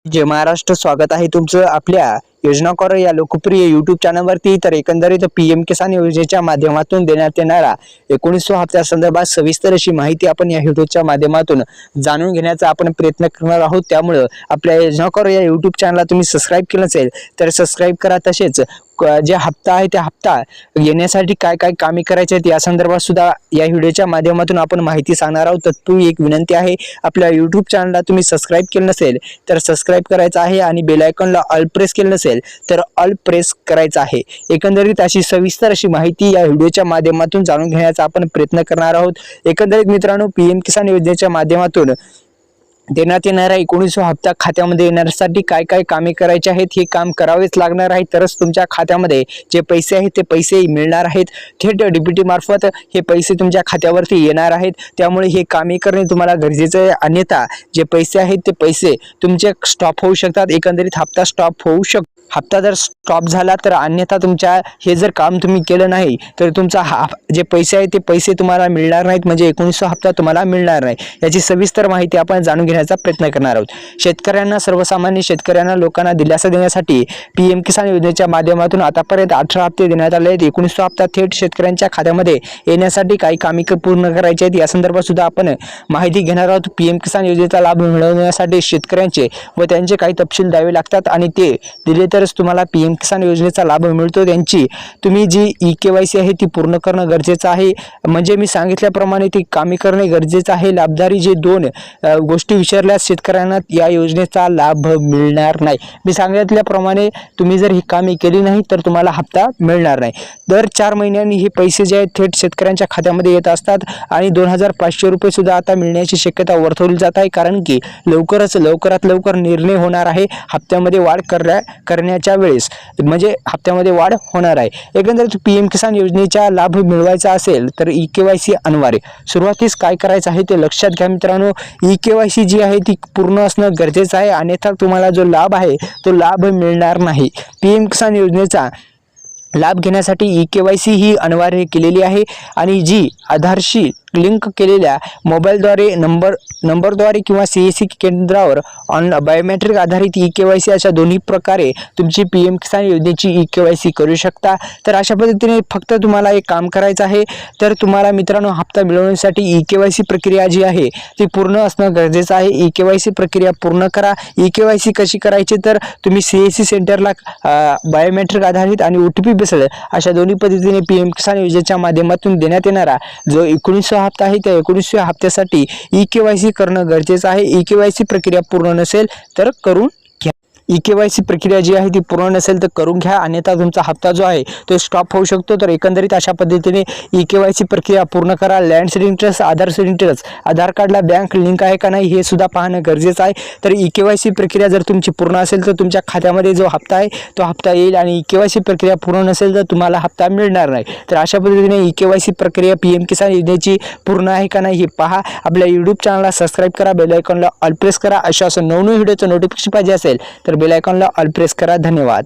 जय महाराष्ट्र, स्वागत आहे तुमचं आपल्या योजना कॉर्नर या लोकप्रिय YouTube चॅनलवरती। तर एकंदरीत पीएम किसान योजनेच्या माध्यमातून देण्यात येणारा 1900 हप्त्यासंदर्भात सविस्तर अशी माहिती आपण या व्हिडिओच्या माध्यमातून जाणून घेण्याचा आपण प्रयत्न करणार आहोत। त्यामुळे आपल्या योजना कॉर्नर या YouTube चॅनलला तुम्ही सबस्क्राइब केलं नसेल तर सबस्क्राइब करा। तसेच जे हप्ता आहे त्या हप्ता येण्यासाठी काय काय कामे करायची आहेत या संदर्भात सुद्धा या व्हिडिओच्या माध्यमातून आपण माहिती सांगणार आहोत। तत्पूर्वी एक विनंती आहे, आपल्या YouTube चॅनलला तुम्ही सबस्क्राइब केलं नसेल तर सबस्क्राइब करायचं आहे आणि बेल आयकॉनला ऑल प्रेस केलं नसेल तर ऑल प्रेस करायचं आहे। एकंदरीत अशी सविस्तर अशी माहिती या व्हिडिओच्या माध्यमातून जाणून घेण्याचा आपण प्रयत्न करणार आहोत। एकंदरीत मित्रांनो, पीएम किसान योजनेच्या माध्यमातून देण्यात येणारा 1900 हप्ता खात्यामध्ये येण्यासाठी काय काय कामे करायची आहेत, हे काम करावेच लागणार आहे। तरच तुमच्या खात्यामध्ये जे पैसे आहेत ते पैसे मिळणार आहेत। थेट डीबीटी मार्फत हे पैसे तुमच्या खात्यावरती येणार आहेत। त्यामुळे हे कामे करणे तुम्हाला गरजेचे आहे, अन्यथा जे पैसे आहेत ते पैसे तुमचे स्टॉप होऊ शकतात। एकंदरीत हप्ता स्टॉप होऊ शकतो। हप्ता जर स्टॉप झाला तर अन्यथा तुमच्या हे जर काम तुम्ही केलं नाही तर तुमचा जे पैसे आहेत ते पैसे तुम्हाला मिळणार नाहीत, म्हणजे 1900 हप्ता तुम्हाला मिळणार नाही। याची सविस्तर माहिती आपण जाणून घेण्याचा प्रयत्न करणार आहोत। शेतकऱ्यांना, सर्वसामान्य शेतकऱ्यांना, लोकांना दिलासा देण्यासाठी पीएम किसान योजनेच्या माध्यमातून आतापर्यंत 18 हप्ते देण्यात आले आहेत। 1900 हप्ता थेट शेतकऱ्यांच्या खात्यामध्ये येण्यासाठी काही कामे पूर्ण करायची आहेत या संदर्भात सुद्धा आपण माहिती घेणार आहोत। पीएम किसान योजनेचा लाभ मिळवण्यासाठी शेतकऱ्यांचे व त्यांचे काही तपशील द्यावे लागतात आणि ते दिले तरच तुम्हाला पीएम किसान योजनेचा लाभ मिळतो। त्यांची तुम्ही जी ई-केवायसी आहे ती पूर्ण करणं गरजेचं आहे। म्हणजे मी सांगितल्याप्रमाणे ती कामे करणे गरजेचं आहे। लाभधारी जे दोन गोष्टी विचारल्यास शेतकऱ्यांना या योजनेचा लाभ मिळणार नाही। मी सांगितल्याप्रमाणे तुम्ही जर ही कामे केली नाही तर तुम्हाला हप्ता मिळणार नाही। दर 4 महिन्यांनी हे पैसे जे आहेत थेट शेतकऱ्यांच्या खात्यामध्ये येत असतात आणि 2500 रुपये सुद्धा आता मिळण्याची शक्यता वर्तवली जात आहे, कारण की लवकरात लवकर निर्णय होणार आहे हप्त्यामध्ये वाढ करण्याच्या वेळेस, म्हणजे हप्त्यामध्ये वाढ होणार आहे। एकंदरीत पीएम किसान योजनेचा लाभ मिळवायचा असेल तर ई-केवायसी अनिवार्य। सुरुवातीस काय करायचं आहे ते लक्षात घ्या मित्रांनो, ई-केवायसी जी आहे ती पूर्ण असणं गरजेचं आहे, अन्यथा तुम्हाला जो लाभ आहे तो लाभ मिळणार नाही। पीएम किसान योजनेचा लाभ घेण्यासाठी ई-केवायसी ही अनिवार्य केलेली आहे आणि जी आधारशी लिंक केलेल्या मोबाईलद्वारे नंबरद्वारे किंवा सीएससी केंद्रावर बायोमेट्रिक आधारित ई-केवायसी अशा दोन्ही प्रकारे तुमची पीएम किसान योजनेची ई-केवायसी करू शकता। तर अशा पद्धतीने फक्त तुम्हाला एक काम करायचं आहे। तर तुम्हाला मित्रांनो, हप्ता मिळवण्यासाठी ई-केवायसी प्रक्रिया जी आहे ती पूर्ण असणं गरजेचं आहे। ई-केवायसी प्रक्रिया पूर्ण करा। ई-केवायसी कशी करायची तर तुम्ही सीएससी सेंटरला बायोमेट्रिक आधारित आणि OTP बेस्ड अशा दोन्ही पद्धतीने पीएम किसान योजनेच्या माध्यमातून देण्यात येणारा जो 1900 हप्ता आहे त्या 1900 हप्त्यासाठी ई-केवायसी करणं गरजेचं आहे। ई-केवायसी प्रक्रिया पूर्ण नसेल तर करून घ्या। ई-केवायसी प्रक्रिया जी आहे ती पूर्ण नसेल तर करून घ्या, अन्यथा तुमचा हप्ता जो आहे तो स्टॉप होऊ शकतो। तर एकंदरीत अशा पद्धतीने ई-केवायसी प्रक्रिया पूर्ण करा। लँड सीडिंग ट्रस्ट, आधार सीडिंग ट्रस्ट, आधार कार्डला बँक लिंक आहे का नाही हे सुद्धा पाहणं गरजेचं आहे। तर ई-केवायसी प्रक्रिया जर तुमची पूर्ण असेल तर तुमच्या खात्यामध्ये जो हप्ता आहे तो हप्ता येईल आणि ई-केवायसी प्रक्रिया पूर्ण नसेल तर तुम्हाला हप्ता मिळणार नाही। तर अशा पद्धतीने ई-केवायसी प्रक्रिया पीएम किसान योजनेची पूर्ण आहे का नाही हे पहा। आपल्या YouTube चॅनलला सबस्क्राइब करा, बेल आयकॉनला ऑल प्रेस करा। अशा नवनवीन व्हिडिओचं नोटिफिकेशन पाहिजे असेल तर बेल आयकॉनला ऑल प्रेस करा। धन्यवाद।